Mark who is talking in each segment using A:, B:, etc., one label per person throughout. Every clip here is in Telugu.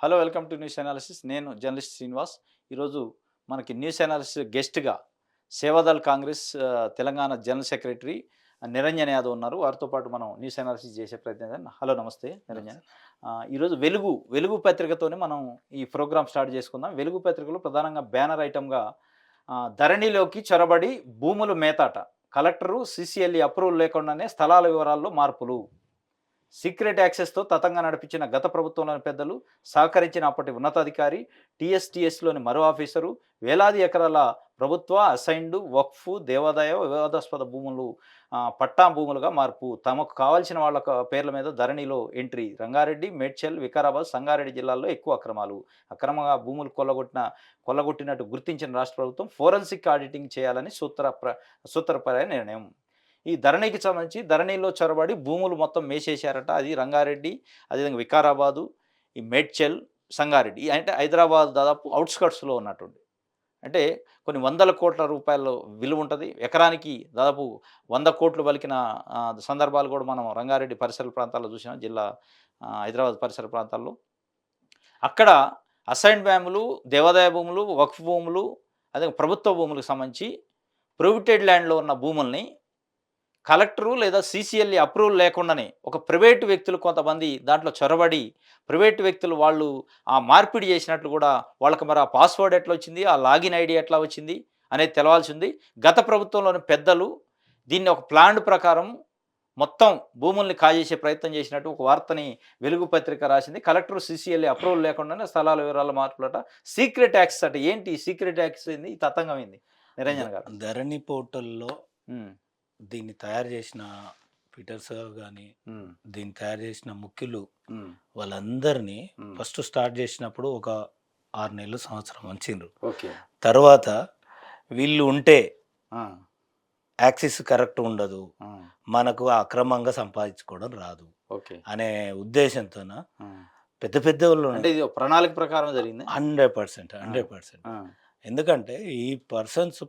A: Hello welcome to news analysis. నేను జర్నలిస్ట్ శ్రీనివాస్. ఈరోజు మనకి న్యూస్ అనాలిసిస్ గెస్ట్గా సేవాదల్ కాంగ్రెస్ తెలంగాణ జనరల్ సెక్రటరీ నిరంజన్ యాదవ్ ఉన్నారు. వారితో పాటు మనం న్యూస్ అనాలిసిస్ చేసే ప్రయత్నం చేద్దాం. హలో, నమస్తే నిరంజన్. ఈరోజు వెలుగు పత్రికతోనే మనం ఈ ప్రోగ్రామ్ స్టార్ట్ చేసుకుందాం. వెలుగు పత్రికలో ప్రధానంగా బ్యానర్ ఐటమ్గా ధరణిలోకి చొరబడి భూములు మేతాట, కలెక్టరు సిసిఎల్ఈ అప్రూవల్ లేకుండానే స్థలాల వివరాల్లో మార్పులు, సీక్రెట్ యాక్సెస్తో తతంగా నడిపించిన గత ప్రభుత్వంలోని పెద్దలు, సహకరించిన అప్పటి ఉన్నతాధికారి, టీఎస్టీఎస్లోని మరో ఆఫీసరు, వేలాది ఎకరాల ప్రభుత్వ అసైన్డ్ వక్ఫ్ దేవాదాయ వివాదాస్పద భూములు పట్టా భూములుగా మార్పు, తమకు కావాల్సిన వాళ్ళ పేర్ల మీద ధరణిలో ఎంట్రీ, రంగారెడ్డి, మేడ్చల్, వికారాబాద్, సంగారెడ్డి జిల్లాల్లో ఎక్కువ అక్రమంగా భూములు కొల్లగొట్టినట్టు గుర్తించిన రాష్ట్ర ప్రభుత్వం ఫోరెన్సిక్ ఆడిటింగ్ చేయాలని సూత్రప్రాయ నిర్ణయం. ఈ ధరణికి సంబంధించి ధరణిలో చొరబడి భూములు మొత్తం మేసేశారట. అది రంగారెడ్డి, అదేవిధంగా వికారాబాదు, ఈ మేడ్చల్, సంగారెడ్డి, అంటే హైదరాబాద్ దాదాపు అవుట్స్కట్స్లో ఉన్నటువంటి, అంటే కొన్ని వందల కోట్ల రూపాయల విలువ ఉంటుంది. ఎకరానికి దాదాపు 100 కోట్లు పలికిన సందర్భాలు కూడా మనం రంగారెడ్డి పరిసర ప్రాంతాల్లో చూసినాం. హైదరాబాద్ పరిసర ప్రాంతాల్లో అక్కడ అసైన్ భూములు, దేవాదాయ భూములు, వక్ఫ్ భూములు, అదే ప్రభుత్వ భూములకు సంబంధించి ప్రొహిబిటెడ్ ల్యాండ్లో ఉన్న భూముల్ని కలెక్టరు లేదా సీసీఎల్ఈ అప్రూవల్ లేకుండానే ఒక ప్రైవేటు వ్యక్తులు కొంతమంది దాంట్లో చొరబడి ప్రైవేటు వ్యక్తులు వాళ్ళు ఆ మార్పిడి చేసినట్లు కూడా వాళ్ళకి మరి ఆ పాస్వర్డ్ ఎట్లా వచ్చింది, ఆ లాగిన్ ఐడి ఎట్లా వచ్చింది అనేది తెలవాల్సి ఉంది. గత ప్రభుత్వంలోని పెద్దలు దీన్ని ఒక ప్లాన్ ప్రకారం మొత్తం భూముల్ని కాజేసే ప్రయత్నం చేసినట్టు ఒక వార్తని వెలుగు పత్రిక రాసింది. కలెక్టర్ సీసీఎల్ఈ అప్రూవల్ లేకుండానే స్థలాల వివరాల మార్పులట, సీక్రెట్ యాక్సెస్ అట. ఏంటి సీక్రెట్ యాక్సెస్ ఏంది, ఈ తతంగం ఏంది నిరంజన్ గారు?
B: ధరణి పోర్టల్లో దీన్ని తయారు చేసిన పీటర్స్ కానీ దీన్ని తయారు చేసిన ముఖ్యులు వాళ్ళందరినీ ఫస్ట్ స్టార్ట్ చేసినప్పుడు ఒక 6 నెలలు సంవత్సరం ఉంచిండ్రు. తర్వాత వీళ్ళు ఉంటే యాక్సిస్ కరెక్ట్ ఉండదు, మనకు అక్రమంగా సంపాదించుకోవడం రాదు అనే ఉద్దేశంతో పెద్ద పెద్ద వాళ్ళు
A: అంటే ఇది ప్రణాళిక ప్రకారం జరిగింది.
B: 100%. ఎందుకంటే ఈ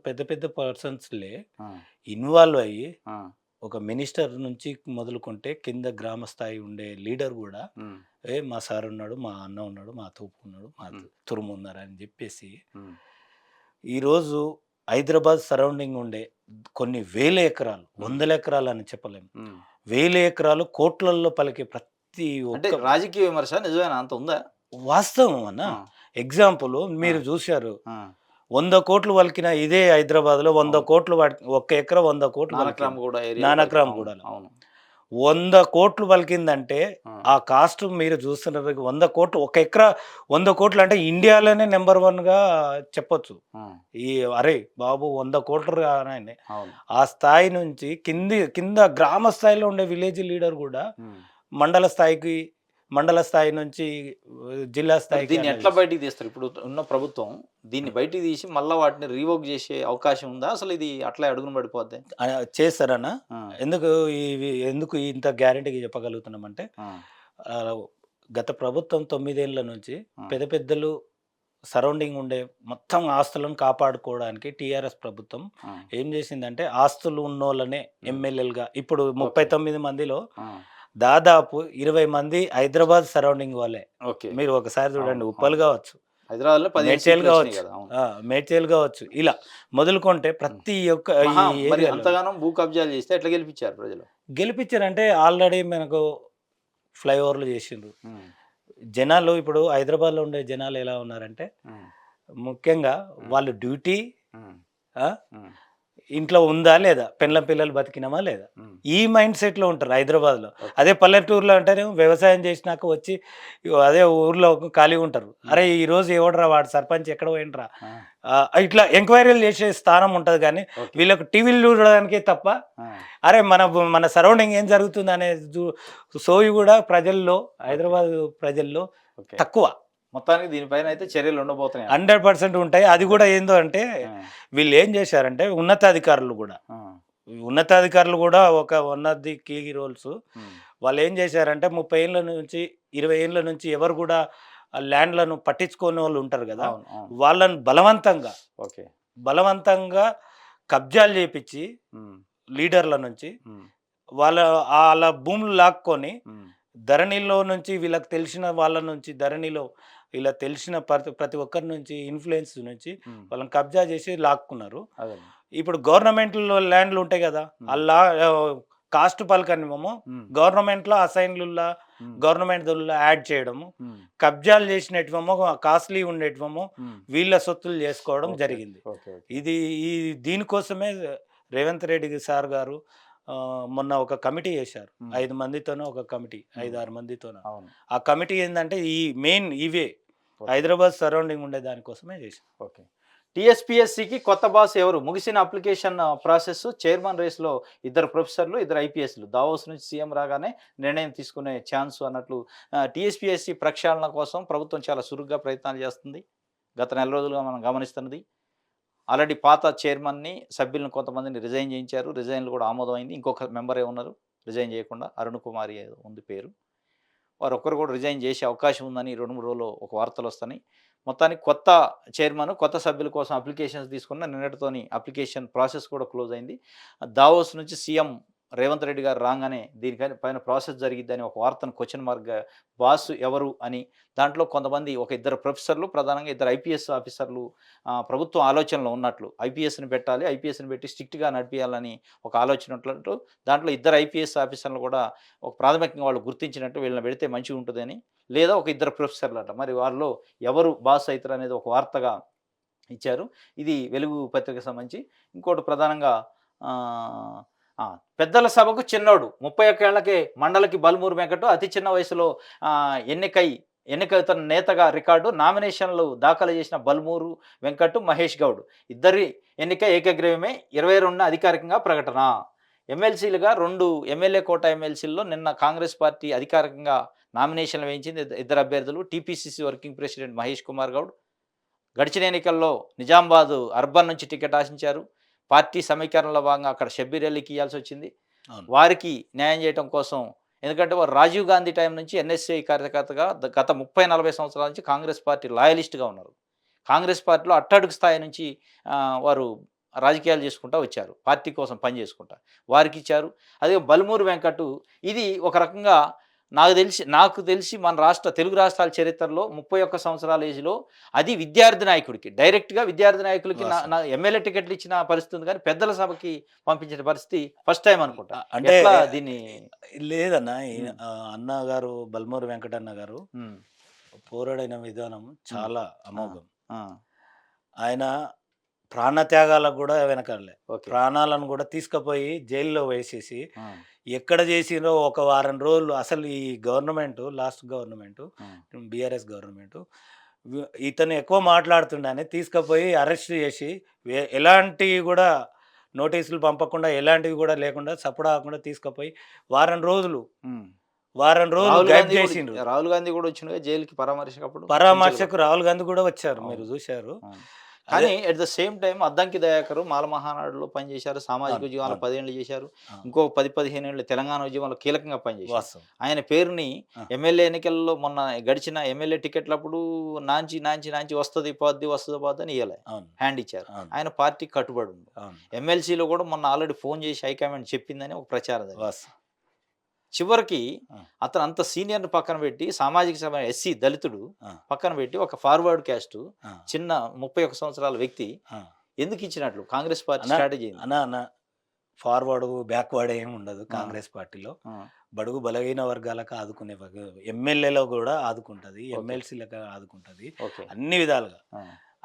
B: పెద్ద పెద్ద పర్సన్స్లే ఇన్వాల్వ్ అయ్యి ఒక మినిస్టర్ నుంచి మొదలుకుంటే కింద గ్రామ స్థాయి ఉండే లీడర్ కూడా మా సార్ ఉన్నాడు, మా అన్న ఉన్నాడు, మా తూపు ఉన్నాడు, మా తురుము ఉన్నారు అని చెప్పేసి ఈరోజు హైదరాబాద్ సరౌండింగ్ ఉండే కొన్ని వేల ఎకరాలు, 100 ఎకరాలు అని చెప్పలేము, 1000 ఎకరాలు కోట్లల్లో పలికే ప్రతి
A: ఒక్క రాజకీయ విమర్శ నిజమేనా? అంత ఉందా?
B: వాస్తవం అన్న. ఎగ్జాంపుల్ మీరు చూశారు, 100 కోట్లు వలికిన ఇదే హైదరాబాద్లో 100 కోట్లు, ఒక్క ఎకరా 100 కోట్లు, నానక్రామ్ కూడా 100 కోట్లు పలికిందంటే ఆ కాస్ట్ మీరు చూస్తున్నారు. 100 కోట్లు ఒక ఎకరా, 100 కోట్లు అంటే ఇండియాలోనే నెంబర్ 1గా చెప్పొచ్చు. ఈ అరే బాబు 100 కోట్లు అని ఆ స్థాయి నుంచి కింద గ్రామ స్థాయిలో ఉండే విలేజ్ లీడర్ కూడా మండల స్థాయి నుంచి జిల్లా స్థాయికి
A: దీన్ని ఎట్లా బయటికి తీస్తారు? ఇప్పుడు ఉన్న ప్రభుత్వం దీన్ని బయటికి తీసి మళ్ళీ వాటిని రీవోక్ చేసే అవకాశం ఉందా? అసలు ఇది అట్లా అడుగును పడిపోద్ది
B: చేస్తారన్నా? ఎందుకు ఇంత గ్యారెంటీగా చెప్పగలుగుతున్నామంటే గత ప్రభుత్వం 9 ఏళ్ల నుంచి పెద్దలు సరౌండింగ్ ఉండే మొత్తం ఆస్తులను కాపాడుకోవడానికి టీఆర్ఎస్ ప్రభుత్వం ఏం చేసిందంటే ఆస్తులు ఉన్నోళ్ళనే ఎమ్మెల్యేలుగా, ఇప్పుడు 39 మందిలో దాదాపు 20 మంది హైదరాబాద్ సరౌండింగ్ వాళ్ళే. మీరు ఒకసారి చూడండి, ఉప్పల్ కావచ్చు, మేడ్చల్ కావచ్చు, ఇలా మొదలుకుంటే ప్రతి ఒక్క
A: అంతగానం భూ కబ్జాలు చేస్తే ఎట్లా గెలిపించారు ప్రజలు?
B: గెలిపించారంటే ఆల్రెడీ మనకు ఫ్లైఓవర్లు చేసిండ్రు. జనాలు ఇప్పుడు హైదరాబాద్లో ఉండే జనాలు ఎలా ఉన్నారంటే ముఖ్యంగా వాళ్ళు డ్యూటీ ఇంట్లో ఉందా లేదా, పిల్లలు బతికినామా లేదా, ఈ మైండ్ సెట్లో ఉంటారు హైదరాబాద్లో. అదే పల్లెటూరులో అంటేనే వ్యవసాయం చేసినాక వచ్చి అదే ఊర్లో ఖాళీ ఉంటారు. అరే ఈరోజు ఎవడరా వాడు సర్పంచ్ ఎక్కడ పోయినరా, ఇట్లా ఎంక్వైరీలు చేసే స్థానం ఉంటుంది. కానీ వీళ్ళకు టీవీలు చూడడానికి తప్ప అరే మన సరౌండింగ్ ఏం జరుగుతుంది అనే సోయి కూడా ప్రజల్లో, హైదరాబాద్ ప్రజల్లో తక్కువ.
A: మొత్తానికి దీనిపైన అయితే చర్యలు ఉండబోతున్నాయి,
B: 100% ఉంటాయి. అది కూడా ఏందో అంటే వీళ్ళు ఏం చేశారంటే ఉన్నతాధికారులు కూడా ఒక one of the key roles. వాళ్ళు ఏం చేశారంటే 30 ఏళ్ళ నుంచి 20 ఏళ్ళ నుంచి ఎవరు కూడా ల్యాండ్లను పట్టించుకునే వాళ్ళు ఉంటారు కదా, వాళ్ళని బలవంతంగా కబ్జాలు చేపించి లీడర్ల నుంచి వాళ్ళ భూములు లాక్కొని ధరణిలో నుంచి వీళ్ళకి తెలిసిన వాళ్ళ నుంచి ధరణిలో ఇలా తెలిసిన ప్రతి ఒక్కరి నుంచి ఇన్ఫ్లుయెన్స్ నుంచి వాళ్ళని కబ్జా చేసి లాక్కున్నారు.
A: అదే.
B: ఇప్పుడు గవర్నమెంట్లో ల్యాండ్లు ఉంటాయి కదా, అలా కాస్ట్ పలకనివ్వము గవర్నమెంట్లో అసైన్లుల్లా గవర్నమెంట్ యాడ్ చేయడము, కబ్జాలు చేసినట్టువేమో కాస్ట్లీ ఉండేటివేమో వీళ్ళ సొత్తులు చేసుకోవడం జరిగింది. ఇది ఈ దీనికోసమే రేవంత్ రెడ్డి సార్ గారు మొన్న ఒక కమిటీ చేశారు. 5 మందితోనో ఒక కమిటీ, 5-6 మందితోనో. ఆ కమిటీ ఏంటంటే ఈ మెయిన్ ఇవే హైదరాబాద్ సరౌండింగ్ ఉండే దానికోసమే చేశారు.
A: ఓకే. టీఎస్పీఎస్సికి కొత్త బాస్ ఎవరు? ముగిసిన అప్లికేషన్ ప్రాసెస్, చైర్మన్ రేస్లో 2 ప్రొఫెసర్లు, 2 ఐపీఎస్లు. దావోస్ నుంచి సీఎం రాగానే నిర్ణయం తీసుకునే ఛాన్స్ అన్నట్లు టీఎస్పీఎస్సి ప్రక్షాళన కోసం ప్రభుత్వం చాలా చురుగ్గా ప్రయత్నాలు చేస్తుంది. గత నెల రోజులుగా మనం గమనిస్తున్నది. ఆల్రెడీ పాత చైర్మన్ని, సభ్యులను కొంతమందిని రిజైన్ చేయించారు. రిజైన్లు కూడా ఆమోదమైంది. ఇంకొక మెంబరే ఉన్నారు రిజైన్ చేయకుండా, అరుణ్ కుమారి ఉంది పేరు. వారు ఒక్కరు కూడా రిజైన్ చేసే అవకాశం ఉందని 2-3 రోజుల్లో ఒక వార్తలు వస్తున్నాయి. మొత్తానికి కొత్త చైర్మన్, కొత్త సభ్యుల కోసం అప్లికేషన్స్ తీసుకున్న నిన్నటితోని అప్లికేషన్ ప్రాసెస్ కూడా క్లోజ్ అయింది. దావోస్ నుంచి సీఎం రేవంత్ రెడ్డి గారు రాగానే దీనిపైన ప్రాసెస్ జరిగిద్దని ఒక వార్తను క్వశ్చన్ మార్క్గా బాస్ ఎవరు అని, దాంట్లో కొంతమంది ఒక 2 ప్రొఫెసర్లు, ప్రధానంగా 2 ఐపీఎస్ ఆఫీసర్లు ప్రభుత్వం ఆలోచనలో ఉన్నట్లు, ఐపీఎస్ని పెట్టాలి, ఐపీఎస్ని పెట్టి స్ట్రిక్ట్గా నడిపించాలని ఒక ఆలోచన ఉన్నట్లు, దాంట్లో 2 ఐపీఎస్ ఆఫీసర్లు కూడా ఒక ప్రాథమికంగా వాళ్ళు గుర్తించినట్టు వీళ్ళని పెడితే మంచిగా ఉంటుందని, లేదా ఒక 2 ప్రొఫెసర్లు అట. మరి వారిలో ఎవరు బాస్ అవుతారు అనేది ఒక వార్తగా ఇచ్చారు. ఇది వెలుగు పత్రికకు సంబంధించి. ఇంకోటి ప్రధానంగా పెద్దల సభకు చిన్నోడు 31 ఏళ్లకే మండలికి బల్మూరు వెంకట అతి చిన్న వయసులో ఎన్నికవుతున్న నేతగా రికార్డు. నామినేషన్లు దాఖలు చేసిన బల్మూరు వెంకట్, మహేష్ గౌడ్ ఇద్దరి ఎన్నిక ఏకగ్రీవమే. 22న అధికారికంగా ప్రకటన. ఎమ్మెల్సీలుగా 2 ఎమ్మెల్యే కోట ఎమ్మెల్సీల్లో నిన్న కాంగ్రెస్ పార్టీ అధికారికంగా నామినేషన్లు వేయించింది. 2 అభ్యర్థులు. TPCC working president Mahesh Kumar Goud గడిచిన ఎన్నికల్లో నిజామాబాద్ అర్బన్ నుంచి టికెట్ ఆశించారు. పార్టీ సమీకరణలో భాగంగా అక్కడ షబ్బీర్ అలీకి ఇవ్వాల్సి వచ్చింది. వారికి న్యాయం చేయడం కోసం, ఎందుకంటే వారు రాజీవ్ గాంధీ టైం నుంచి ఎన్ఎస్ఏ కార్యకర్తగా గత 30-40 సంవత్సరాల నుంచి కాంగ్రెస్ పార్టీ లాయలిస్ట్గా ఉన్నారు. కాంగ్రెస్ పార్టీలో అట్టడుగు స్థాయి నుంచి వారు రాజకీయాలు చేసుకుంటూ వచ్చారు, పార్టీ కోసం పని చేసుకుంటా. వారికి ఇచ్చారు. అదే బల్మూరు వెంకట్, ఇది ఒక రకంగా నాకు తెలిసి మన తెలుగు రాష్ట్రాల చరిత్రలో 31 సంవత్సరాల ఏజ్లో, అది విద్యార్థి నాయకుడికి, డైరెక్ట్గా విద్యార్థి నాయకులకి ఎమ్మెల్యే టికెట్లు ఇచ్చిన పరిస్థితి ఉంది, కానీ పెద్దల సభకి పంపించిన పరిస్థితి ఫస్ట్ టైం అనుకుంటా. అంటే దీన్ని
B: లేదన్న, అన్నగారు బల్మూరు వెంకటన్న గారు పోరాడిన విధానం చాలా అమోఘం. ఆయన ప్రాణత్యాగాలకు కూడా వెనకాలే, ప్రాణాలను కూడా తీసుకుపోయి జైల్లో వేసేసి ఎక్కడ చేసినో ఒక వారం రోజులు. అసలు ఈ government, last government, BRS government, ఇతను ఎక్కువ మాట్లాడుతుండని తీసుకుపోయి అరెస్ట్ చేసి ఎలాంటివి కూడా నోటీసులు పంపకుండా, ఎలాంటివి కూడా లేకుండా సపోర్ట్ కాకుండా తీసుకుపోయి వారం రోజులు గైడ్ చేసిండ్రు.
A: రాహుల్ గాంధీ కూడా వచ్చిండు జైలుకి
B: పరామర్శకు రాహుల్ గాంధీ కూడా వచ్చారు, మీరు చూశారు.
A: కానీ at the same time Addanki Dayakar మాల మహానాడులో పనిచేశారు, సామాజిక ఉద్యమాలు 10 ఏళ్ళు చేశారు, ఇంకో 10-15 ఏళ్ళు తెలంగాణ ఉద్యమంలో కీలకంగా పనిచేశారు. ఆయన పేరుని ఎమ్మెల్యే ఎన్నికల్లో మొన్న గడిచిన ఎమ్మెల్యే టికెట్లప్పుడు నాంచి వస్తుంది పోద్ది అని ఇవ్వలే, హ్యాండ్ ఇచ్చారు. ఆయన పార్టీ కట్టుబడి ఉంది. ఎమ్మెల్సీలో కూడా మొన్న ఆల్రెడీ ఫోన్ చేసి హైకమాండ్ చెప్పిందని ఒక ప్రచారం. చివరికి అతను అంత సీనియర్ని పక్కన పెట్టి, సామాజిక సభ ఎస్సీ దళితుడు పక్కన పెట్టి, ఒక ఫార్వర్డ్ క్యాస్ట్ చిన్న 31 సంవత్సరాల వ్యక్తి ఎందుకు ఇచ్చినట్లు Congress party strategy?
B: Forward backward ఏమి ఉండదు కాంగ్రెస్ పార్టీలో. బడుగు బలహీన వర్గాలకు ఆదుకునే ఎమ్మెల్యేలో కూడా ఆదుకుంటది, ఎమ్మెల్సీలకు ఆదుకుంటది, అన్ని విధాలుగా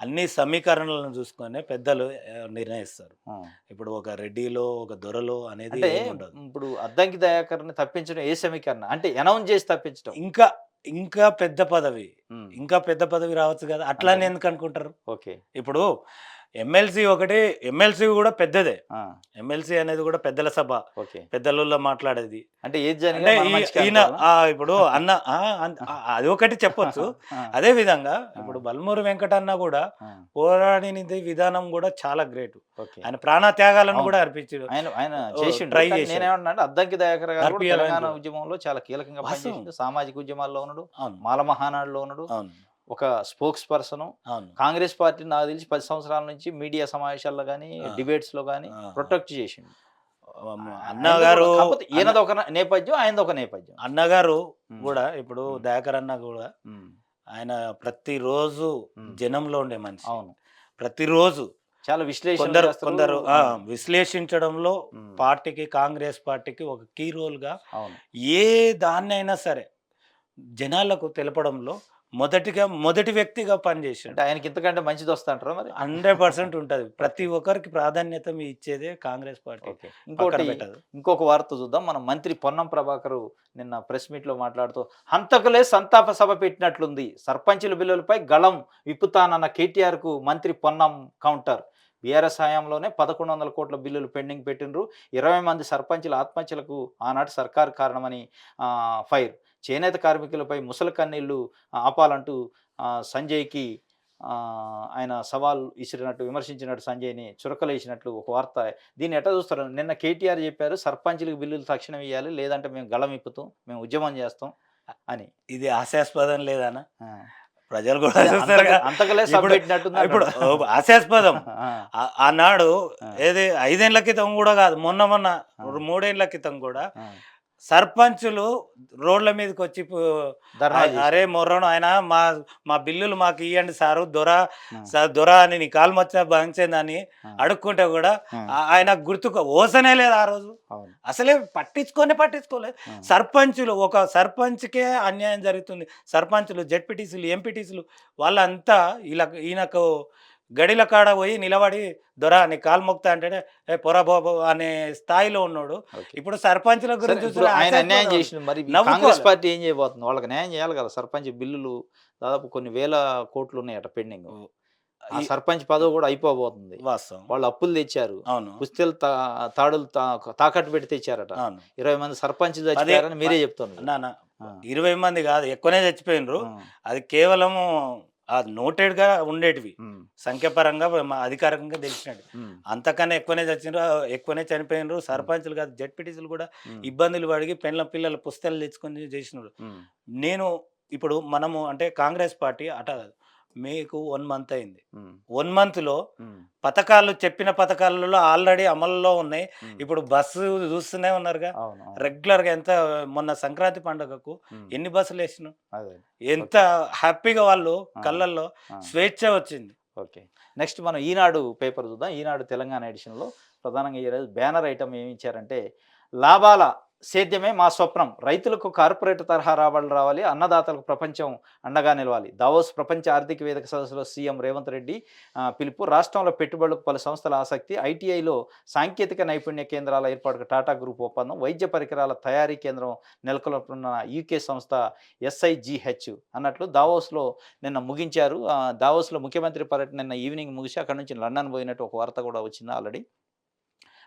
B: అన్ని సమీకరణలను చూసుకొని పెద్దలు నిర్ణయిస్తారు. ఇప్పుడు ఒక రెడ్డిలో ఒక దొరలో అనేది ఉండదు.
A: ఇప్పుడు అద్దంకి దయాకర్ని తప్పించడం ఏ సమీకరణ అంటే అనౌన్స్ చేసి తప్పించడం,
B: ఇంకా పెద్ద పదవి రావచ్చు కదా, అట్లానే ఎందుకు అనుకుంటారు? ఓకే, ఇప్పుడు ఎమ్మెల్సీ కూడా పెద్దదే. ఎమ్మెల్సీ అనేది కూడా పెద్దల సభ, పెద్దలలో మాట్లాడేది. అంటే ఈయన ఇప్పుడు అది ఒకటి చెప్పొచ్చు. అదే విధంగా ఇప్పుడు బల్మూరు వెంకటన్న కూడా పోరాడినది విధానం కూడా చాలా గ్రేట్. ఆయన ప్రాణత్యాగాలను కూడా అర్పించాడు,
A: ట్రై చేసి. అద్దంకి దయాకర్ గారు తెలంగాణ ఉద్యమంలో చాలా కీలకంగా పనిచేసిండు, సామాజిక ఉద్యమాల్లో ఉన్నాడు, మాల మహానాడులో ఉన్నాడు, ఒక స్పోక్స్ పర్సన్. కాంగ్రెస్ పార్టీ నాకు తెలిసి 10 సంవత్సరాల నుంచి మీడియా సమావేశాల్లో కానీ డిబేట్స్ లో కానీ ప్రొటెక్ట్ చేసిండు.
B: అన్నగారు
A: కాకపోతే ఈయనది ఒక నేపథ్యం, ఆయనది ఒక నేపథ్యం.
B: అన్నగారు
A: ఉమ్,
B: కూడా ఇప్పుడు
A: ఉమ్,
B: దయాకర్ అన్న కూడా
A: ఉమ్,
B: ఆయన ప్రతిరోజు
A: ఉమ్.
B: జనంలో ఉండే మనిషి.
A: అవును,
B: ప్రతిరోజు
A: చాలా విశ్లేషణ
B: కొందరు
A: చేస్తారు.
B: కొందరు
A: అవును.
B: విశ్లేషించడంలో
A: ఉమ్,
B: పార్టీకి, కాంగ్రెస్ పార్టీకి ఒక కీ రోల్గా
A: అవును.
B: ఏ దాన్నైనా సరే జనాలకు తెలపడంలో మొదటి వ్యక్తిగా పనిచేసాడు.
A: అంటే ఆయనకి ఇంతకంటే మంచిది వస్తా అంటారా మరి?
B: 100% ఉంటుంది. ప్రతి
A: ఓకే,
B: ఒక్కరికి ప్రాధాన్యత ఇచ్చేదే కాంగ్రెస్ పార్టీ.
A: ఓకే.
B: పక్కన
A: ఇంకోటి,
B: పెట్టదు.
A: ఇంకొక వార్త చూద్దాం. మన మంత్రి పొన్నం ప్రభాకర్ నిన్న ప్రెస్ మీట్లో మాట్లాడుతూ హంతకులే సంతాప సభ పెట్టినట్లుంది, సర్పంచుల బిల్లులపై గళం విప్పుతానన్న కేటీఆర్కు మంత్రి పొన్నం కౌంటర్. బీఆర్ఎస్ హయాంలోనే 1100 కోట్ల బిల్లులు పెండింగ్ పెట్టినరు, 20 మంది సర్పంచుల ఆత్మహత్యలకు ఆనాటి సర్కారు కారణమని ఫైర్. చేనేత కార్మికులపై ముసలి కన్నీళ్లు ఆపాలంటూ సంజయ్కి ఆయన సవాల్ ఇసిరినట్టు, విమర్శించినట్టు, సంజయ్ని చురకలేసినట్లు ఒక వార్త. దీన్ని ఎట్లా చూస్తారు? నిన్న కేటీఆర్ చెప్పారు సర్పంచులకు బిల్లులు తక్షణం ఇవ్వాలి, లేదంటే మేము గళం ఇప్పుతాం, మేము ఉద్యమం చేస్తాం అని.
B: ఇది హాస్యాస్పదం లేదనా?
A: ఆ.
B: ప్రజలు కూడా
A: అదే
B: చూస్తారుగా.
A: అంతకలే సభ
B: ఇప్పుడు
A: పెట్టినట్టుంది
B: ఇప్పుడు
A: అంటాడు.
B: హాస్యాస్పదం.
A: ఆ,
B: ఆనాడు
A: ఆ,
B: ఏది 5 ఏళ్ల క్రితం కూడా కాదు, మొన్న
A: ఆ,
B: 3 ఏళ్ల క్రితం కూడా
A: ఆ.
B: సర్పంచులు రోడ్ల మీదకి వచ్చి
A: ధర్నా
B: అరే
A: చేశారు.
B: మొర్రను ఆయన మా మా బిల్లులు మాకు ఇవ్వండి సారు,
A: ఆ,
B: సార్ దొర అని నీ కాలు మచ్చ భంచిందని
A: ఆ,
B: అడుక్కుంటే కూడా
A: ఆ.
B: ఆయన గుర్తుకు ఓసనే లేదు ఆ రోజు.
A: అవును.
B: అసలే పట్టించుకోలేదు.
A: ఆ,
B: సర్పంచులు, ఒక సర్పంచ్కే అన్యాయం జరుగుతుంది. సర్పంచులు, జెడ్పీటీసీలు, ఎంపీటీసీలు వాళ్ళంతా ఈయనకు గడిల కాడ పోయి నిలబడి దొర నీ కాలు మొక్తా అంటేనే ఏ పొర బాబు అనే స్థాయిలో ఉన్నాడు.
A: ఓకే.
B: ఇప్పుడు సర్పంచుల
A: సరే,
B: గురించి
A: ఇప్పుడు
B: చూస్తే
A: ఆయన అన్యాయం
B: హాస్యాస్పదం.
A: చేసిన మరి ఈ
B: నవ్వుకోవాలి.
A: కాంగ్రెస్ పార్టీ ఏం చేయబోతుంది? వాళ్ళకి న్యాయం చేయాలి కదా. సర్పంచ్ బిల్లులు దాదాపు కొన్ని వేల కోట్లు ఉన్నాయట పెండింగ్. ఆ
B: ఈ
A: సర్పంచ్ పదవి కూడా అయిపోబోతుంది.
B: వాస్తవం.
A: వాళ్ళు అప్పులు తెచ్చారు,
B: అవును,
A: కుస్తీలు తాడులు తాకట్టు పెట్టి తెచ్చారట.
B: అవును.
A: 20 మంది సర్పంచ్ చచ్చిపోయారని మీరే చెప్తున్నారు.
B: నాన్న
A: ఆ,
B: 20 మంది కాదు, ఎక్కువనే చచ్చిపోయినరు.
A: ఆ,
B: అది కేవలము అది నోటెడ్గా ఉండేటివి,
A: ఉమ్,
B: సంఖ్యాపరంగా అధికారికంగా తెలిసినట్టు.
A: ఉమ్,
B: అంతకన్నా ఎక్కువనే చనిపోయినరు. సర్పంచులు కాదు, జెడ్పీటీసీలు కూడా
A: ఉమ్,
B: ఇబ్బందులు పడిగి పిల్లల పుస్తకాలు తెచ్చుకొని చేసినారు.
A: ఉమ్,
B: నేను ఇప్పుడు మనము అంటే కాంగ్రెస్ పార్టీ అట కాదు, మీకు 1 మంత్ అయింది.
A: ఉమ్,
B: 1 మంత్లో
A: ఉమ్,
B: చెప్పిన పథకాలలో ఆల్రెడీ అమల్లో ఉన్నాయి.
A: ఉమ్.
B: ఇప్పుడు బస్సు చూస్తూనే ఉన్నారుగా
A: అవును, అవును.
B: రెగ్యులర్గా. ఎంత మొన్న సంక్రాంతి పండుగకు
A: ఉమ్,
B: ఎన్ని బస్సులు వేసినాం,
A: అదే.
B: ఎంత హ్యాపీగా వాళ్ళు
A: ఆ,
B: కళ్ళల్లో
A: ఆ.
B: స్వేచ్ఛ వచ్చింది.
A: ఓకే. నెక్స్ట్ మనం ఈనాడు పేపర్ చూద్దాం. ఈనాడు తెలంగాణ ఎడిషన్లో ప్రధానంగా ఈరోజు బ్యానర్ ఐటమ్ ఏమి ఇచ్చారంటే, లాభాల సేద్యమే మా స్వప్నం, రైతులకు కార్పొరేట్ తరహా రాబడులు రావాలి, అన్నదాతలకు ప్రపంచం అండగా నిలవాలి. దావోస్ ప్రపంచ ఆర్థిక వేదిక సదస్సులో సీఎం రేవంత్ రెడ్డి పిలుపు. రాష్ట్రంలో పెట్టుబడులకు పలు సంస్థల ఆసక్తి. ఐటీఐలో సాంకేతిక నైపుణ్య కేంద్రాల ఏర్పాటుకు టాటా గ్రూప్ ఒప్పందం. వైద్య పరికరాల తయారీ కేంద్రం నెలకొల్పుతున్న యూకే సంస్థ SIGH అన్నట్లు దావోస్లో నిన్న ముగించారు. దావోస్లో ముఖ్యమంత్రి పర్యటన నిన్న ఈవినింగ్ ముగిసి అక్కడ నుంచి లండన్ పోయినట్టు ఒక వార్త కూడా వచ్చింది ఆల్రెడీ.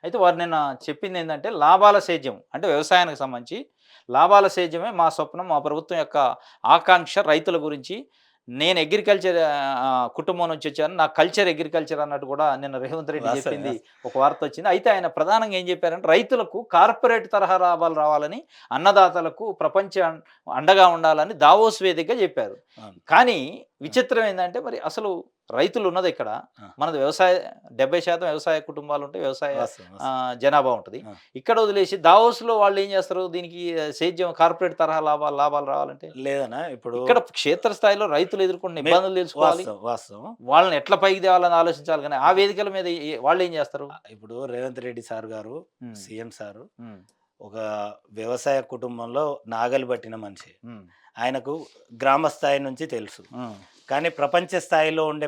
A: అయితే వారు నిన్న చెప్పింది ఏంటంటే, లాభాల సేద్యం అంటే వ్యవసాయానికి సంబంధించి లాభాల సేద్యమే మా స్వప్నం, మా ప్రభుత్వం యొక్క ఆకాంక్ష రైతుల గురించి. నేను అగ్రికల్చర్ కుటుంబం నుంచి వచ్చాను, నా కల్చర్ అగ్రికల్చర్ అన్నట్టు కూడా నిన్న రేవంత్ రెడ్డి
B: వాస్తవం,
A: చెప్పింది
B: వాస్తవం.
A: ఒక వార్త వచ్చింది. అయితే ఆయన ప్రధానంగా ఏం చెప్పారంటే, రైతులకు కార్పొరేట్ తరహా లాభాలు రావాలని, అన్నదాతలకు ప్రపంచ అండగా ఉండాలని దావోస్ వేదికగా చెప్పారు.
B: అవును.
A: కానీ విచిత్రం ఏంటంటే, మరి అసలు రైతులు ఉన్నది ఇక్కడ,
B: ఆ.
A: మనది వ్యవసాయ 70% వ్యవసాయ కుటుంబాలు ఉంటాయి, వ్యవసాయ
B: వాస్తవం, వాస్తవం.
A: జనాభా ఉంటుంది.
B: ఆ.
A: ఇక్కడ వదిలేసి దావోస్లో వాళ్ళు ఏం చేస్తారు? దీనికి సేద్యం కార్పొరేట్ తరహా లాభాలు రావాలంటే
B: లేదనా ఇప్పుడు
A: ఇక్కడ క్షేత్రస్థాయిలో రైతులు ఎదుర్కొన్న ఇబ్బందులు తెలుసుకోవాలి,
B: వాస్తవం.
A: వాళ్ళని ఎట్లా పైకి తేవాలని ఆలోచించాలి. కానీ ఆ వేదికల మీద వాళ్ళు ఏం చేస్తారు?
B: ఇప్పుడు రేవంత్ రెడ్డి సార్ గారు,
A: ఉమ్,
B: సీఎం సారు
A: ఉమ్,
B: ఒక వ్యవసాయ కుటుంబంలో నాగలి పట్టిన మనిషి.
A: ఉమ్,
B: ఆయనకు గ్రామ స్థాయి నుంచి తెలుసు,
A: ఉమ్,
B: కానీ ప్రపంచ స్థాయిలో ఉండే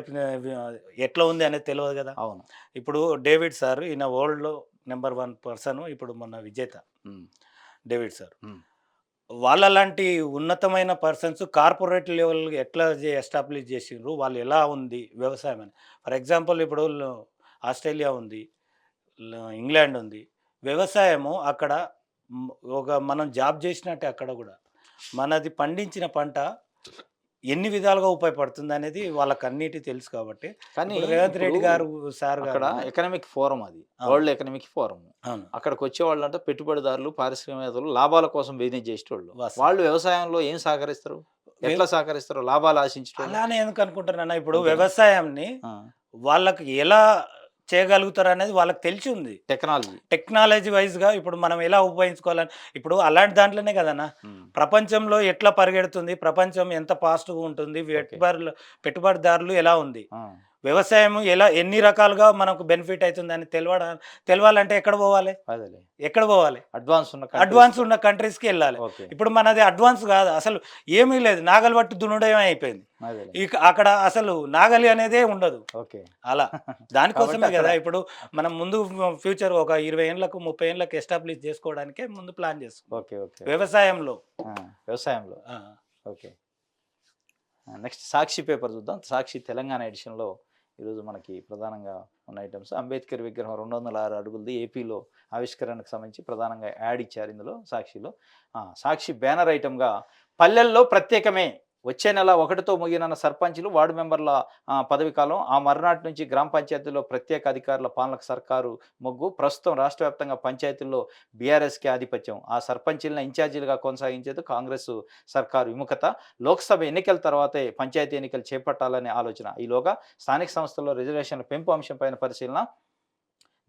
B: ఎట్లా ఉంది అనేది తెలియదు కదా.
A: అవును.
B: ఇప్పుడు డేవిడ్ సార్, ఈయన వరల్డ్లో నెంబర్ 1 పర్సన్, ఇప్పుడు మన విజేత
A: ఉమ్,
B: డేవిడ్ సార్.
A: ఉమ్,
B: వాళ్ళ లాంటి ఉన్నతమైన పర్సన్స్ కార్పొరేట్ లెవెల్ ఎట్లా ఎస్టాబ్లిష్ చేసిండ్రు, వాళ్ళు ఎలా ఉంది వ్యవసాయం అని. ఫర్ ఎగ్జాంపుల్ ఇప్పుడు ఆస్ట్రేలియా ఉంది, ఇంగ్లాండ్ ఉంది. వ్యవసాయము అక్కడ ఒక మనం జాబ్ చేసినట్టే అక్కడ కూడా మనది పండించిన పంట ఎన్ని విధాలుగా ఉపయోగపడుతుంది అనేది వాళ్ళకి అన్నిటి తెలుసు. కాబట్టి
A: కానీ
B: ఇప్పుడు రేవంత్ రెడ్డి గారు సార్
A: అక్కడ
B: గారు
A: ఎకనామిక్ ఫోరం, అది
B: అవును.
A: World economic forum.
B: అవును,
A: అక్కడికి వచ్చేవాళ్ళు అంటే పెట్టుబడిదారులు, పారిశ్రామికవేత్తలు, లాభాల కోసం బిజినెస్ చేసేటోళ్ళు.
B: వాస్తవం.
A: వాళ్ళు వ్యవసాయంలో ఏం సహకరిస్తారు, ఎట్లా సహకరిస్తారు? లాభాలు ఆశించడం.
B: అలానే ఎందుకు అనుకుంటున్నా, ఇప్పుడు
A: అంతేనా?
B: వ్యవసాయాన్ని
A: ఆ,
B: వాళ్ళకి ఎలా చేయగలుగుతారు అనేది వాళ్ళకి తెలిసి ఉంది. టెక్నాలజీ వైజ్గా ఇప్పుడు మనం ఎలా ఉపయోగించుకోవాలని ఇప్పుడు అలాంటి దాంట్లోనే కదన్నా ప్రపంచంలో ఎట్లా పరిగెడుతుంది, ప్రపంచం ఎంత ఫాస్ట్గా ఉంటుంది, పెట్టుబడిదారులు ఎలా ఉంది, వ్యవసాయం ఎలా ఎన్ని రకాలుగా మనకు బెనిఫిట్ అవుతుందని తెలవాలంటే ఎక్కడ పోవాలి, అడ్వాన్స్ ఉన్న కంట్రీస్కి వెళ్ళాలి. ఇప్పుడు మనది అడ్వాన్స్ కాదు, అసలు ఏమీ లేదు, నాగలి బట్టి దున్నుడమే అయిపోయింది. అక్కడ అసలు నాగలి అనేదే ఉండదు. అలా దానికోసమే కదా ఇప్పుడు మనం ముందు ఫ్యూచర్ ఒక 20 ఏళ్ళకు 30 ఏళ్ళకు ఎస్టాబ్లిష్ చేసుకోవడానికే ముందు ప్లాన్ చేస్తాం వ్యవసాయంలో.
A: ఓకే, నెక్స్ట్ సాక్షి పేపర్ చూద్దాం. సాక్షి తెలంగాణ ఎడిషన్లో ఈరోజు మనకి ప్రధానంగా ఉన్న ఐటమ్స్ అంబేద్కర్ విగ్రహం 206 అడుగులది ఏపీలో ఆవిష్కరణకు సంబంధించి ప్రధానంగా యాడ్ ఇచ్చారు ఇందులో సాక్షిలో. సాక్షి బ్యానర్ ఐటమ్గా పల్లెల్లో ప్రత్యేకమే, వచ్చే నెల 1తో ముగియనున్న సర్పంచులు వార్డు మెంబర్ల పదవి కాలం, ఆ మర్నాటి నుంచి గ్రామ పంచాయతీల్లో ప్రత్యేక అధికారుల పాలనకు సర్కారు మొగ్గు, ప్రస్తుతం రాష్ట్ర వ్యాప్తంగా పంచాయతీల్లో బీఆర్ఎస్కే ఆధిపత్యం, ఆ సర్పంచులను ఇన్ఛార్జీలుగా కొనసాగించేందుకు కాంగ్రెస్ సర్కారు విముఖత, లోక్సభ ఎన్నికల తర్వాతే పంచాయతీ ఎన్నికలు చేపట్టాలనే ఆలోచన, ఈలోగా స్థానిక సంస్థల్లో రిజర్వేషన్ల పెంపు అంశంపైన పరిశీలన,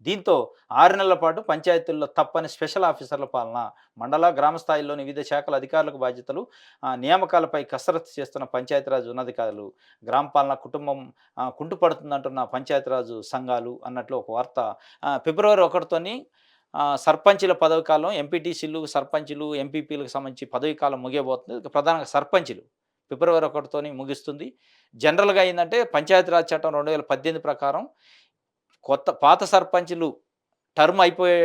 A: దీంతో 6 నెలల పాటు పంచాయతీల్లో తప్పని స్పెషల్ ఆఫీసర్ల పాలన, మండల గ్రామ స్థాయిల్లోని వివిధ శాఖల అధికారులకు బాధ్యతలు, నియామకాలపై కసరత్తు చేస్తున్న పంచాయతీరాజ్ ఉన్నతాధికారులు, గ్రామ పాలన కుటుంబం కుంటుపడుతుందంటున్న పంచాయతీరాజు సంఘాలు అన్నట్లు ఒక వార్త. ఫిబ్రవరి 1తోని సర్పంచుల పదవి కాలం, ఎంపీటీసీలు, సర్పంచులు, ఎంపీపీలకు సంబంధించి పదవి కాలం ముగియబోతుంది. ప్రధానంగా సర్పంచులు ఫిబ్రవరి 1తోని ముగిస్తుంది. జనరల్గా ఏంటంటే పంచాయతీరాజ్ చట్టం 2018 ప్రకారం పాత సర్పంచులు టర్మ్ అయిపోయే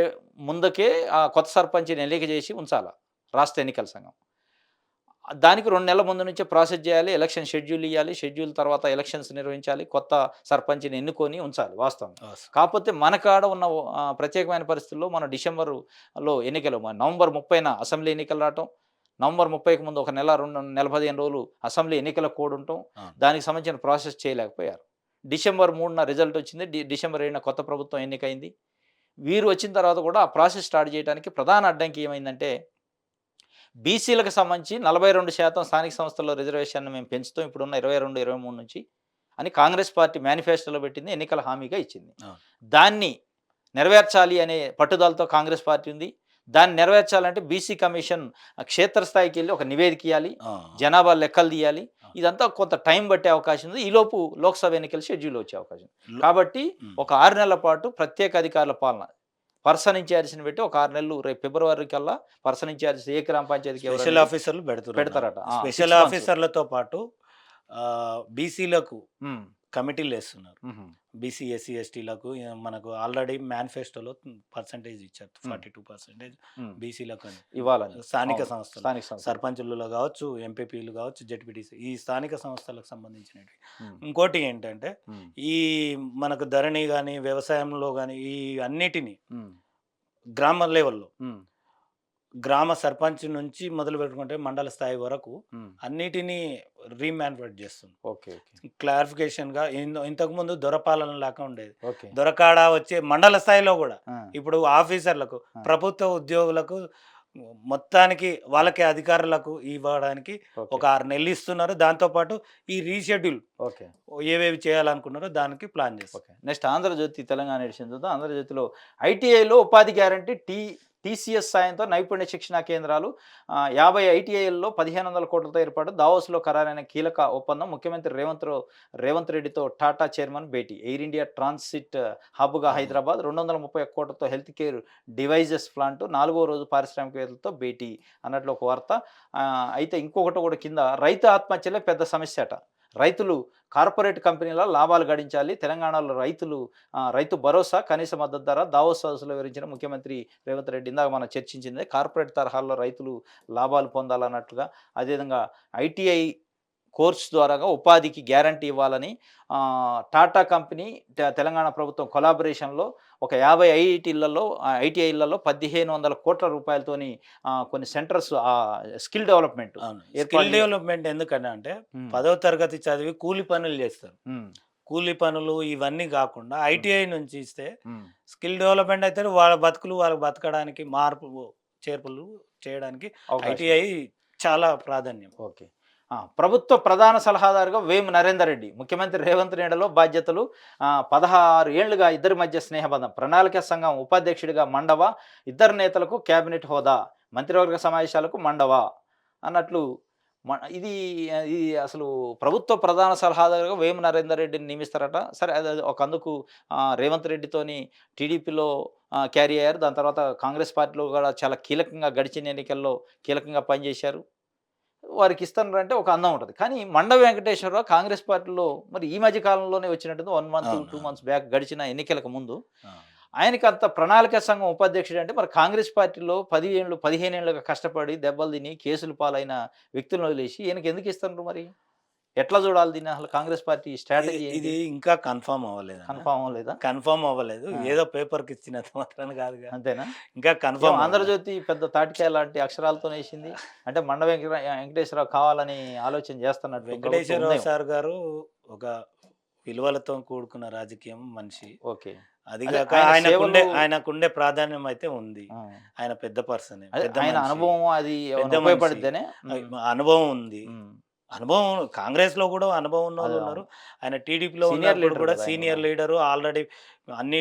A: ముందుకే ఆ కొత్త సర్పంచ్ని ఎన్నిక చేసి ఉంచాలి రాష్ట్ర ఎన్నికల సంఘం. దానికి 2 నెలల ముందు నుంచే ప్రాసెస్ చేయాలి, ఎలక్షన్ షెడ్యూల్ ఇవ్వాలి, షెడ్యూల్ తర్వాత ఎలక్షన్స్ నిర్వహించాలి, కొత్త సర్పంచ్ని ఎన్నుకొని ఉంచాలి వాస్తవం. కాకపోతే మనకాడ ఉన్న ప్రత్యేకమైన పరిస్థితుల్లో మన డిసెంబర్లో ఎన్నికలు, నవంబర్ 30న అసెంబ్లీ ఎన్నికలు రావటం, నవంబర్ 30కి ముందు ఒక నెల 15 రోజులు అసెంబ్లీ ఎన్నికల కోడ్ ఉండటం, దానికి సంబంధించిన ప్రాసెస్ చేయలేకపోయారు. డిసెంబర్ 3న రిజల్ట్ వచ్చింది, డిసెంబర్ 7న కొత్త ప్రభుత్వం ఎన్నికైంది. వీరు వచ్చిన తర్వాత కూడా ఆ ప్రాసెస్ స్టార్ట్ చేయడానికి ప్రధాన అడ్డంకి ఏమైందంటే బీసీలకు సంబంధించి 42% స్థానిక సంస్థల్లో రిజర్వేషన్ మేము పెంచుతాం ఇప్పుడున్న 22-23 నుంచి అని కాంగ్రెస్ పార్టీ మేనిఫెస్టోలో పెట్టింది, ఎన్నికల హామీగా ఇచ్చింది. దాన్ని నెరవేర్చాలి అనే పట్టుదలతో కాంగ్రెస్ పార్టీ ఉంది. దాన్ని నెరవేర్చాలంటే బీసీ కమిషన్ క్షేత్రస్థాయికి వెళ్ళి ఒక నివేదిక ఇవ్వాలి, జనాభా లెక్కలు తీయాలి, ఇదంతా కొంత టైం పట్టే అవకాశం ఉంది. ఈలోపు లోక్సభ ఎన్నికలు షెడ్యూల్ వచ్చే అవకాశం ఉంది. కాబట్టి ఒక 6 నెలల పాటు ప్రత్యేక అధికారుల పాలన, పర్సన్ ఇన్ఛార్జిని పెట్టి ఒక 6 నెలలు, రేపు ఫిబ్రవరి కల్లా పర్సన్ ఇన్ఛార్జెస్ ఏ గ్రామ పంచాయతీకి
B: స్పెషల్ ఆఫీసర్లు పెడతారట. స్పెషల్ ఆఫీసర్లతో పాటు బీసీలకు కమిటీలు వేస్తున్నారు. బీసీ ఎస్సీ ఎస్టీలకు మనకు ఆల్రెడీ మేనిఫెస్టోలో పర్సంటేజ్ ఇచ్చారు, 42% బీసీలకు
A: ఇవ్వాలని.
B: స్థానిక సంస్థలు సర్పంచులలో కావచ్చు, ఎంపీపీలు కావచ్చు, జెడ్పీటీసీ, ఈ స్థానిక సంస్థలకు సంబంధించినవి. ఇంకోటి ఏంటంటే ఈ మనకు ధరణి కానీ వ్యవసాయంలో కానీ ఈ అన్నిటినీ గ్రామ లెవెల్లో గ్రామ సర్పంచ్ నుంచి మొదలు పెట్టుకుంటే మండల స్థాయి వరకు అన్నిటినీ రీమాన్యుఫ్యాక్చర్ చేస్తుంది. క్లారిఫికేషన్గా ఇంతకుముందు దొరపాలన లాగా ఉండేది, దొరకాడ వచ్చే మండల స్థాయిలో కూడా ఇప్పుడు ఆఫీసర్లకు, ప్రభుత్వ ఉద్యోగులకు మొత్తానికి వాళ్ళకి అధికారులకు ఇవ్వడానికి ఒక 6 నెలలు ఇస్తున్నారు. దాంతోపాటు ఈ రీషెడ్యూల్ ఏవేవి చేయాలనుకున్నారో దానికి ప్లాన్ చేస్తారు.
A: నెక్స్ట్ ఆంధ్రజ్యోతి తెలంగాణ ఎడిషన్ చూద్దాం. ఆంధ్రజ్యోతిలో ఐటీఐలో ఉపాధి గ్యారంటీ, టీసీఎస్ సాయంతో నైపుణ్య శిక్షణా కేంద్రాలు, 50 ఐటీఐల్లో 1500 కోట్లతో ఏర్పాటు, దావోస్లో ఖరారైన కీలక ఒప్పందం, ముఖ్యమంత్రి రేవంత్ రెడ్డితో టాటా చైర్మన్ భేటీ, ఎయిర్ ఇండియా ట్రాన్సిట్ హబ్గా హైదరాబాద్, 231 కోట్లతో హెల్త్ కేర్ డివైజెస్ ప్లాంట్, 4వ రోజు పారిశ్రామికవేత్తలతో భేటీ అన్నట్లు ఒక వార్త. అయితే ఇంకొకటి కూడా కింద, రైతు ఆత్మహత్యలే పెద్ద సమస్య అట, రైతులు కార్పొరేట్ కంపెనీల లాభాలు గడించాలి, తెలంగాణలో రైతు భరోసా, కనీస మద్దతు ధర, దావోస్ సదస్సులో వివరించిన ముఖ్యమంత్రి రేవంత్ రెడ్డి. ఇందాక మనం చర్చించింది కార్పొరేట్ తరహాల్లో రైతులు లాభాలు పొందాలన్నట్టుగా, అదేవిధంగా ఐటీఐ కోర్స్ ద్వారాగా ఉపాధికి గ్యారంటీ ఇవ్వాలని టాటా కంపెనీ తెలంగాణ ప్రభుత్వం కొలాబరేషన్లో ఒక 50 ఐటీఐలలో 1500 కోట్ల రూపాయలతోని కొన్ని సెంటర్స్ స్కిల్ డెవలప్మెంట్
B: ఎందుకన్నా అంటే 10వ తరగతి చదివి కూలి పనులు చేస్తారు, కూలి పనులు ఇవన్నీ కాకుండా ఐటీఐ నుంచి ఇస్తే స్కిల్ డెవలప్మెంట్ అయితే వాళ్ళ బతకడానికి మార్పు చేర్పులు చేయడానికి ఐటీఐ చాలా ప్రాధాన్యం.
A: ఓకే, ప్రభుత్వ ప్రధాన సలహాదారుగా వేము నరేందర్ రెడ్డి, ముఖ్యమంత్రి రేవంత్ నీడలో బాధ్యతలు. 16 ఏళ్లుగా ఇద్దరి మధ్య స్నేహబంధం. ప్రణాళిక సంఘం ఉపాధ్యక్షుడిగా మండవ, ఇద్దరు నేతలకు కేబినెట్ హోదా, మంత్రివర్గ సమావేశాలకు మండవ అన్నట్లు. ఇది ఇది అసలు ప్రభుత్వ ప్రధాన సలహాదారుగా వేము నరేందర్ రెడ్డిని నియమిస్తారట. సరే, అది అది ఒక అందుకు రేవంత్ రెడ్డితోని టీడీపీలో క్యారీ అయ్యారు. దాని తర్వాత కాంగ్రెస్ పార్టీలో కూడా చాలా కీలకంగా గడిచిన ఎన్నికల్లో కీలకంగా పనిచేశారు. వారికి ఇస్తున్నారంటే ఒక అందం ఉంటది. కానీ మండ వెంకటేశ్వరరావు కాంగ్రెస్ పార్టీలో మరి ఈ మధ్య కాలంలోనే వచ్చినట్టుంది. 1 మంత్, 2
B: అవును.
A: మంత్స్ బ్యాక్ గడిచిన ఎన్నికలకు ముందు.
B: ఆ!
A: ఆయనకి అంత ప్రణాళిక సంఘం ఉపాధ్యక్షుడు అంటే మరి కాంగ్రెస్ పార్టీలో 10 ఏళ్ళు, 15 ఏళ్ళుగా కష్టపడి దెబ్బలు తిని కేసులు పాలైన వ్యక్తులను వదిలేసి ఈయనకి ఎందుకు ఇస్తున్నారు మరి? ఎట్లా చూడాలి దీన్ని? అసలు కాంగ్రెస్ పార్టీ స్ట్రాటజీ ఏంటి?
B: ఇది ఇంకా కన్ఫర్మ్ అవ్వలేదు.
A: కన్ఫామ్ అవ్వలేదా?
B: కన్ఫర్మ్ అవ్వలేదు.
A: ఆ!
B: ఏదో పేపర్‌కి ఇచ్చినంత మాత్రాన కాదుగా.
A: అంతేనా?
B: ఇంకా
A: ఏమో
B: కన్ఫర్మ్ అవ్వలేదు.
A: ఆంధ్రజ్యోతి పెద్ద తాటికాయ లాంటి అక్షరాలతోనే ఏసింది. అంటే మండ వెంకటేశ్వరరావు కావాలని ఆలోచన చేస్తున్నట్టు ప్రభుత్వం
B: వెంకటేశ్వరరావు
A: ఉందేమో.
B: సార్ గారు ఒక విలువలతో కూడుకున్న రాజకీయం మనిషి.
A: ఓకే.
B: అది
A: అదే
B: గాక
A: ఆయన సేవలు.
B: ఆయనకుండే ప్రాధాన్యం అయితే ఉంది.
A: ఆ!
B: ఆయన పెద్ద పర్సనే.
A: అదే
B: పెద్ద
A: ఆయన
B: మనిషి.
A: అనుభవం అది
B: పెద్ద
A: ఏమన్నా
B: మనిషి.
A: ఉపయోగపడిద్దనే?
B: అనుభవం ఉంది.
A: హ్మ్.
B: అనుభవం కాంగ్రెస్‌లో కూడా అనుభవం ఉన్నోళ్ళు
A: అదే
B: ఉన్నారు.
A: అవును.
B: ఆయన టీడీపీలో
A: సీనియర్
B: ఉన్నప్పుడు
A: లీడర్
B: కూడా
A: కదా ఆయన
B: సీనియర్
A: కూడా.
B: లీడరు ఆల్రెడీ అన్ని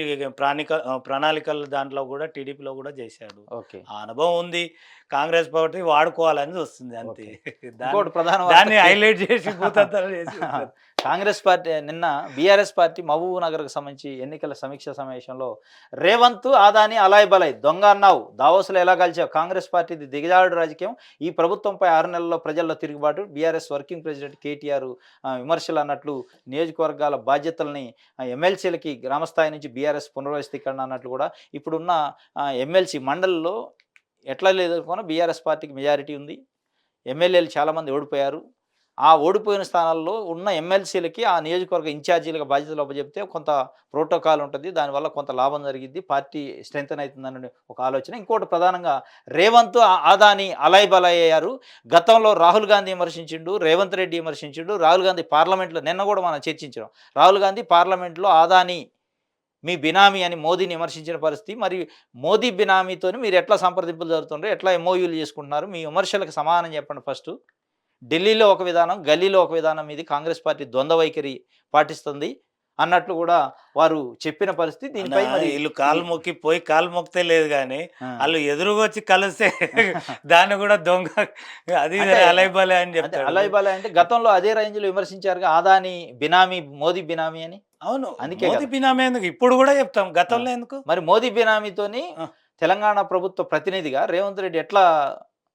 B: ప్రణాళికల దాంట్లో కూడా టీడీపీలో కూడా చేశాడు.
A: ఓకే.
B: ఆ అనుభవం ఉంది. కాంగ్రెస్ పార్టీ వాడుకోవాలని వస్తుంది అంతే.
A: ఓకే.
B: దాన్ని
A: ఇంకోటి ప్రధాన వార్త
B: దాన్ని హైలైట్ చేసి భూతద్దలు చేసి ఉంచారు.
A: కాంగ్రెస్ పార్టీ నిన్న బీఆర్ఎస్ పార్టీ మహబూబ్ నగర్‌కు సంబంధించి ఎన్నికల సమీక్ష సమావేశంలో రేవంత్, ఆదాని అలాయ్ బలాయ్ దొంగ అన్నావు, దావోస్‌లో ఎలా గెలిచావు, కాంగ్రెస్ పార్టీది దిగజారుడు రాజకీయం, ఈ ప్రభుత్వంపై 6 నెలల్లో ప్రజల్లో తిరుగుబాటు, బీఆర్ఎస్ వర్కింగ్ ప్రెసిడెంట్ కేటీఆర్ విమర్శలు అన్నట్లు. నియోజకవర్గాల బాధ్యతల్ని ఎమ్మెల్సీలకి గ్రామస్థాయి నుంచి బీఆర్ఎస్ పునర్వ్యవస్థీకరణ అన్నట్లు కూడా. ఇప్పుడున్న ఎమ్మెల్సీ మండలిలో ఎట్లా లేదనుకున్నా బీఆర్ఎస్ పార్టీకి మెజారిటీ ఉంది. ఎమ్మెల్యేలు చాలామంది ఓడిపోయారు. ఆ ఓడిపోయిన స్థానాల్లో ఉన్న ఎమ్మెల్సీలకి ఆ నియోజకవర్గ ఇన్ఛార్జీలుగా బాధ్యతలు అప్పచెప్తే కొంత ప్రోటోకాల్ ఉంటుంది. దానివల్ల కొంత లాభం జరిగిద్ది. పార్టీ స్ట్రెంథెన్ అవుతుందనే ఒక ఆలోచన. ఇంకోటి ప్రధానంగా రేవంత్, ఆదాని అలాయ్ బలాయ్ అయ్యారు. గతంలో రాహుల్ గాంధీ విమర్శించిండు, రేవంత్ రెడ్డి విమర్శించిండు. రాహుల్ గాంధీ పార్లమెంట్లో నిన్న కూడా మనం చర్చించాం. రాహుల్ గాంధీ పార్లమెంట్లో ఆదాని మీ బినామీ అని మోదీని విమర్శించిన పరిస్థితి. మరి మోదీ బినామీతోని మీరు ఎట్లా సంప్రదింపులు జరుగుతుండ్రు, ఎట్లా ఎంఓయూలు చేసుకుంటున్నారు, మీ విమర్శలకు సమాధానం చెప్పండి ఫస్ట్. ఢిల్లీలో ఒక విధానం, గల్లీలో ఒక విధానం మీద కాంగ్రెస్ పార్టీ ద్వంద్వ వైఖరి పాటిస్తుంది అన్నట్లు కూడా వారు చెప్పిన పరిస్థితి. దీనిపై మరి
B: వీళ్ళు కాలు మొక్కి పోయి కాలు మొక్కితే లేదు కానీ
A: ఆ,
B: వాళ్ళు ఎదురుగా వచ్చి కలిస్తే దాన్ని కూడా దొంగ అది
A: అంటే
B: అలైబలే అని
A: అంటే
B: చెప్తాడు.
A: అలాయ్ బలాయ్ అంటే గతంలో అదే రేంజ్లో విమర్శించారుగా ఆదాని బినామీ, మోదీ బినామీ అని.
B: అవును.
A: అందుకే
B: మోదీ
A: కదా.
B: బినామీ ఎందుకు ఇప్పుడు కూడా చెప్తాం,
A: ఆ,
B: గతంలో ఎందుకు?
A: మరి మోదీ బినామీతోని
B: ఆ,
A: తెలంగాణ ప్రభుత్వ ప్రతినిధిగా రేవంత్ రెడ్డి ఎట్లా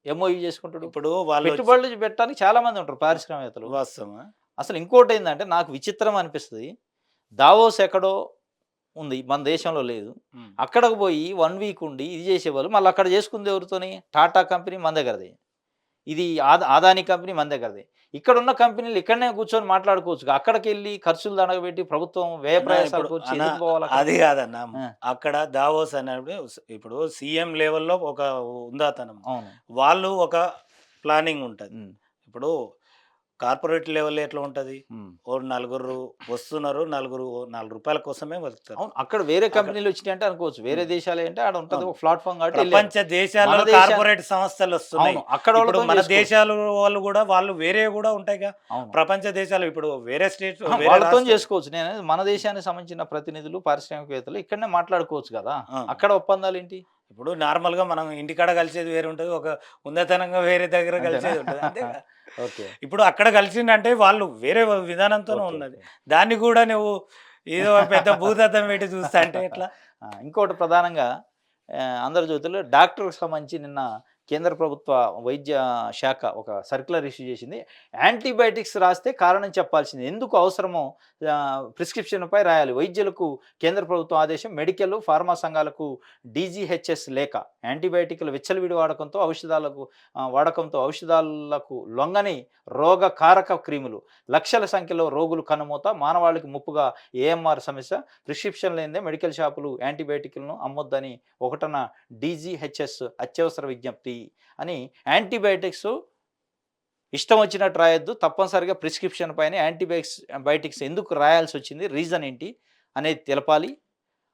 A: ఎంఓయూ చేసుకుంటాడు?
B: ఇప్పుడు వాళ్ళు
A: పెట్టుబడులు పెట్టడానికి చాలా మంది ఉంటారు పారిశ్రామికవేత్తలు.
B: వాస్తవమా?
A: అసలు ఇంకోటి ఏంటంటే నాకు విచిత్రం అనిపిస్తుంది. దావోస్ ఎక్కడో ఉంది, మన దేశంలో లేదు.
B: ఉమ్.
A: అక్కడికి పోయి 1 వీక్ ఉండి ఇది చేసేవాళ్ళు మళ్ళీ అక్కడ చేసుకుంది ఎవరితోని? టాటా కంపెనీ మన దగ్గరది, ఇది ఆదాని కంపెనీ మన దగ్గరది. ఇక్కడ ఉన్న కంపెనీలు ఇక్కడనే కూర్చొని మాట్లాడుకోవచ్చు. అక్కడికి వెళ్ళి ఖర్చులు దండగబెట్టి ప్రభుత్వం వ్యయ ప్రయాసాలు
B: ఇప్పుడు
A: కూర్చి ఎందుకు పోవాలి అక్కడ?
B: అది కాదన్న,
A: ఆ,
B: అక్కడ దావోస్ అనేప్పుడు ఇప్పుడు సీఎం లెవెల్లో ఒక ఉందాతనం,
A: అవును.
B: వాళ్ళు ఒక ప్లానింగ్ ఉంటుంది.
A: ఉమ్,
B: ఇప్పుడు కార్పొరేట్ లెవెల్ ఎట్లా ఉంటుంది?
A: ఉమ్.
B: ఓ నలుగురు వస్తున్నారు, నలుగురు ₹4 కోసమే బతుకుతారు.
A: అవును, అక్కడ వేరే కంపెనీలు వచ్చినాయి అంటే అనుకోవచ్చు. వేరే దేశాలు అంటే ఆడ ఉంటుంది
B: అవును.
A: ఒక ప్లాట్ఫామ్ కాబట్టి వెళ్ళారు.
B: ప్రపంచ దేశాలలో
A: మన దేశా-
B: కార్పొరేట్ సంస్థలు వస్తున్నాయి.
A: అవును, అక్కడ
B: ఇప్పుడు
A: వాళ్ళతో
B: మన
A: చేసుకోవచ్చు.
B: దేశాల వాళ్ళు కూడా వాళ్ళు వేరే కూడా ఉంటాయిగా.
A: అవును,
B: ప్రపంచ దేశాలు ఇప్పుడు వేరే స్టేట్
A: వాళ్ళతో చేసుకోవచ్చు. నేను అనేది మన దేశానికి సంబంధించిన ప్రతినిధులు, పారిశ్రామికవేత్తలు ఇక్కడనే మాట్లాడుకోవచ్చు కదా. అక్కడ ఒప్పందాలు ఏంటి?
B: ఇప్పుడు నార్మల్ గా మనం ఇంటికాడ కలిసేది వేరే ఉంటుంది, ఒక ఉన్నతనంగా వేరే దగ్గర కలిసేది ఉంటుంది అంతే.
A: ఓకే.
B: ఇప్పుడు అక్కడ కలిసిందంటే వాళ్ళు వేరే విధానంతోనే
A: ఓకే,
B: ఉన్నది.
A: ఓకే.
B: దాన్ని కూడా నువ్వు ఏదో పెద్ద భూతత్వం పెట్టి చూస్తా అంటే ఎట్లా?
A: ఇంకోటి ప్రధానంగా ఆంధ్రజ్యోతిలో డాక్టర్కి సంబంధించి నిన్న కేంద్ర ప్రభుత్వ వైద్య శాఖ ఒక సర్క్యులర్ ఇష్యూ చేసింది. యాంటీబయాటిక్స్ రాస్తే కారణం చెప్పాల్సింది, ఎందుకు అవసరమో ప్రిస్క్రిప్షన్పై రాయాలి. వైద్యులకు కేంద్ర ప్రభుత్వం ఆదేశం. మెడికల్, ఫార్మా సంఘాలకు డీజీహెచ్ఎస్ లేఖ. యాంటీబయాటిక్ల విచ్చలవిడి వాడకంతో ఔషధాలకు లొంగని రోగకారక క్రిములు, లక్షల సంఖ్యలో రోగులు కనుమూత, మానవాళికి ముప్పుగా ఏఎంఆర్ సమస్య. ప్రిస్క్రిప్షన్ లేనిదే మెడికల్ షాపులు యాంటీబయాటిక్లను అమ్మొద్దని ఒకటన డీజీహెచ్ఎస్ అత్యవసర విజ్ఞప్తి అని. యాంటీబయాటిక్స్ ఇష్టం వచ్చినట్టు రాయొద్దు, తప్పనిసరిగా ప్రిస్క్రిప్షన్ పైన యాంటీబయాటిక్స్ ఎందుకు రాయాల్సి వచ్చింది, రీజన్ ఏంటి అనేది తెలపాలి.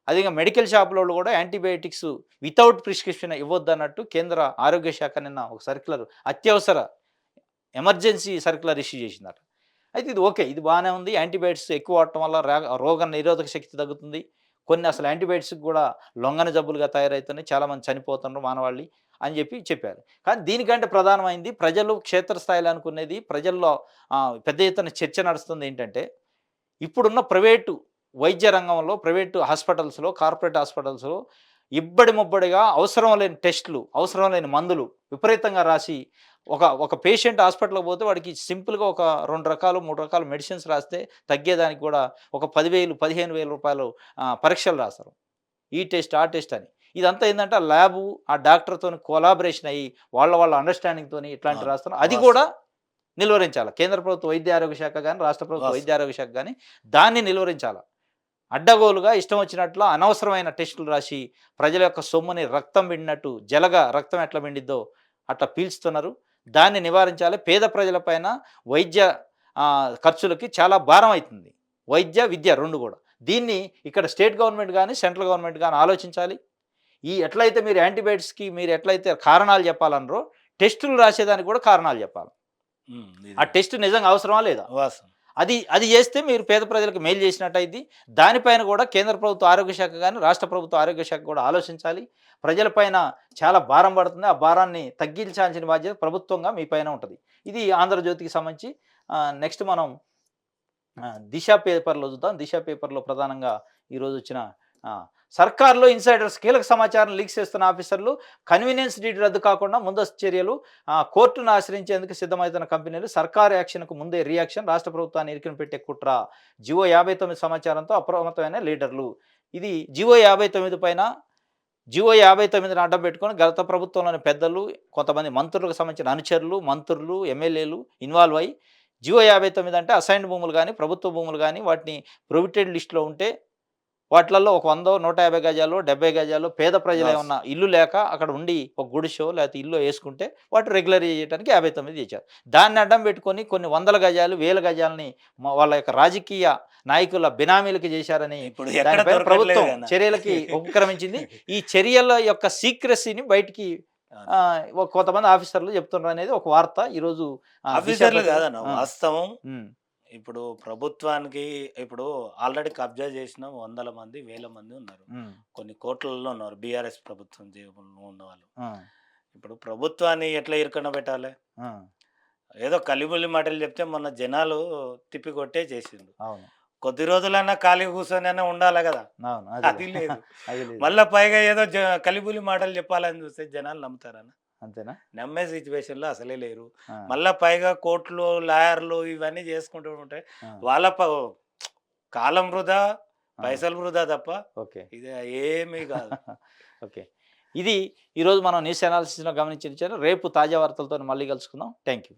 A: అదే మెడికల్ షాపులలో కూడా యాంటీబయాటిక్స్ వితౌట్ ప్రిస్క్రిప్షన్ ఇవ్వద్దు అన్నట్టు కేంద్ర ఆరోగ్య శాఖ నిన్న ఒక సర్క్యులర్, అత్యవసర ఎమర్జెన్సీ సర్క్యులర్ ఇష్యూ చేసిందట. అయితే ఇది ఓకే, ఇది బాగానే ఉంది. యాంటీబయాటిక్స్ ఎక్కువ వాడటం వల్ల రోగ నిరోధక శక్తి తగ్గుతుంది. కొన్ని అసలు యాంటీబయాటిక్స్ కూడా లొంగని జబ్బులుగా తయారవుతున్నాయి, చాలామంది చనిపోతున్నారు మానవాళి అని చెప్పారు. కానీ దీనికంటే ప్రధానమైంది ప్రజలు క్షేత్రస్థాయిలో అనుకునేది, ప్రజల్లో పెద్ద ఎత్తున చర్చ నడుస్తుంది ఏంటంటే, ఇప్పుడున్న ప్రైవేటు వైద్య రంగంలో, ప్రైవేటు హాస్పిటల్స్లో, కార్పొరేట్ హాస్పిటల్స్లో ఇబ్బడి ముబ్బడిగా అవసరం లేని టెస్టులు, అవసరం లేని మందులు విపరీతంగా రాసి, ఒక పేషెంట్ హాస్పిటల్కి పోతే వాడికి సింపుల్గా ఒక 2 రకాలు 3 రకాల మెడిసిన్స్ రాస్తే తగ్గేదానికి కూడా ఒక 10,000 15,000 రూపాయలు పరీక్షలు రాస్తారు. ఈ టెస్ట్ ఆ టెస్ట్ అని. ఇదంతా ఏంటంటే ఆ ల్యాబు ఆ డాక్టర్తో కొలాబరేషన్ అయ్యి వాళ్ళ అండర్స్టాండింగ్తో ఇట్లాంటివి రాస్తారు. అది కూడా నిలువరించాలి. కేంద్ర ప్రభుత్వ వైద్య ఆరోగ్య శాఖ కానీ, రాష్ట్ర ప్రభుత్వ వైద్య ఆరోగ్య శాఖ కానీ దాన్ని నిలువరించాలి. అడ్డగోలుగా ఇష్టం వచ్చినట్లు అనవసరమైన టెస్టులు రాసి ప్రజల యొక్క సొమ్ముని రక్తం పిండినట్టు, జలగా రక్తం ఎట్లా పిండిద్దో అట్లా పీల్చుతున్నారు. దాన్ని నివారించాలి. పేద ప్రజలపైన వైద్య ఖర్చులకి చాలా భారం అవుతుంది. వైద్య విద్య రెండు కూడా. దీన్ని ఇక్కడ స్టేట్ గవర్నమెంట్ కానీ, సెంట్రల్ గవర్నమెంట్ కానీ ఆలోచించాలి. ఎట్లయితే మీరు యాంటీబయాటిక్స్కి మీరు ఎట్లయితే కారణాలు చెప్పాలన్నారో, టెస్టులు రాసేదానికి కూడా కారణాలు చెప్పాలి. ఆ టెస్ట్ నిజంగా అవసరమా లేదా, అది చేస్తే మీరు పేద ప్రజలకు మేలు చేసినట్టు అయింది. దానిపైన కూడా కేంద్ర ప్రభుత్వ ఆరోగ్య శాఖ కానీ, రాష్ట్ర ప్రభుత్వ ఆరోగ్య శాఖ కూడా ఆలోచించాలి. ప్రజలపైన చాలా భారం పడుతుంది. ఆ భారాన్ని తగ్గించాల్సిన బాధ్యత ప్రభుత్వంగా మీ పైన ఉంటుంది. ఇది ఆంధ్రజ్యోతికి సంబంధించి. నెక్స్ట్ మనం దిశ పేపర్లో చూద్దాం. దిశ పేపర్లో ప్రధానంగా ఈరోజు వచ్చిన సర్కార్లో ఇన్సైడర్స్ కీలక సమాచారం లీక్ చేస్తున్న ఆఫీసర్లు, కన్వీనియన్స్ డీడ్ రద్దు కాకుండా ముందస్తు చర్యలు, కోర్టును ఆశ్రయించేందుకు సిద్ధమవుతున్న కంపెనీలు, సర్కారు యాక్షన్కు ముందే రియాక్షన్, రాష్ట్ర ప్రభుత్వాన్ని ఇరికిన పెట్టే కుట్ర, జివో 59 సమాచారంతో అప్రమత్తమైన లీడర్లు. ఇది జివో 59 పైన, జివో 59ని అడ్డం పెట్టుకొని గత ప్రభుత్వంలోని పెద్దలు, కొంతమంది మంత్రులకు సంబంధించిన అనుచరులు, మంత్రులు, ఎమ్మెల్యేలు ఇన్వాల్వ్ అయ్యి, జివో 59 అంటే అసైన్డ్ భూములు కానీ, ప్రభుత్వ భూములు కానీ వాటిని ప్రొహిబిటెడ్ లిస్టులో ఉంటే వాటిలలో ఒక 100 150 గజాలు 70 గజాలు పేద ప్రజలు ఏమన్నా ఇల్లు లేక అక్కడ ఉండి ఒక గుడిసో లేకపోతే ఇల్లు వేసుకుంటే వాటి రెగ్యులర్ చేయడానికి 59 చేశారు. దాన్ని అడ్డం పెట్టుకొని కొన్ని 100 గజాలు 1000 గజాలని వాళ్ళ యొక్క రాజకీయ నాయకుల బినామీలకి చేశారని ప్రభుత్వం చర్యలకి ఉపక్రమించింది. ఈ చర్యల యొక్క సీక్రెసీని బయటికి కొంతమంది ఆఫీసర్లు చెప్తున్నారు అనేది ఒక వార్త ఈరోజు.
B: ఆఫీసర్లు కాదన్న వాస్తవం. ఇప్పుడు ప్రభుత్వానికి ఇప్పుడు ఆల్రెడీ కబ్జా చేసిన 100 మంది 1000 మంది ఉన్నారు, కొన్ని కోట్లలో ఉన్నారు బీఆర్ఎస్ ప్రభుత్వం ఉన్న వాళ్ళు. ఇప్పుడు ప్రభుత్వాన్ని ఎట్లా ఇరుకన పెట్టాలి? ఏదో కలిబుల్లి మాటలు చెప్తే మొన్న జనాలు తిప్పికొట్టే చేసిండు. కొద్ది రోజులన్నా ఖాళీ కూర్చొని అయినా ఉండాలి కదా, అది లేదు. మళ్ళీ పైగా ఏదో కలిబుల్లి మాటలు చెప్పాలని చూస్తే జనాలు నమ్ముతారన్న?
A: అంతేనా?
B: నమ్మే సిచ్యువేషన్లో అసలే లేరు. మళ్ళా పైగా కోర్టులు లాయర్లు ఇవన్నీ చేసుకుంటూ ఉంటే వాళ్ళ కాలం వృధా, పైసలు వృధా తప్ప ఇది ఏమీ కాదు.
A: ఓకే, ఇది ఈరోజు మనం న్యూస్ అనాలిసిస్లో గమనించారు. రేపు తాజా వార్తలతో మళ్ళీ కలుసుకుందాం. Thank you.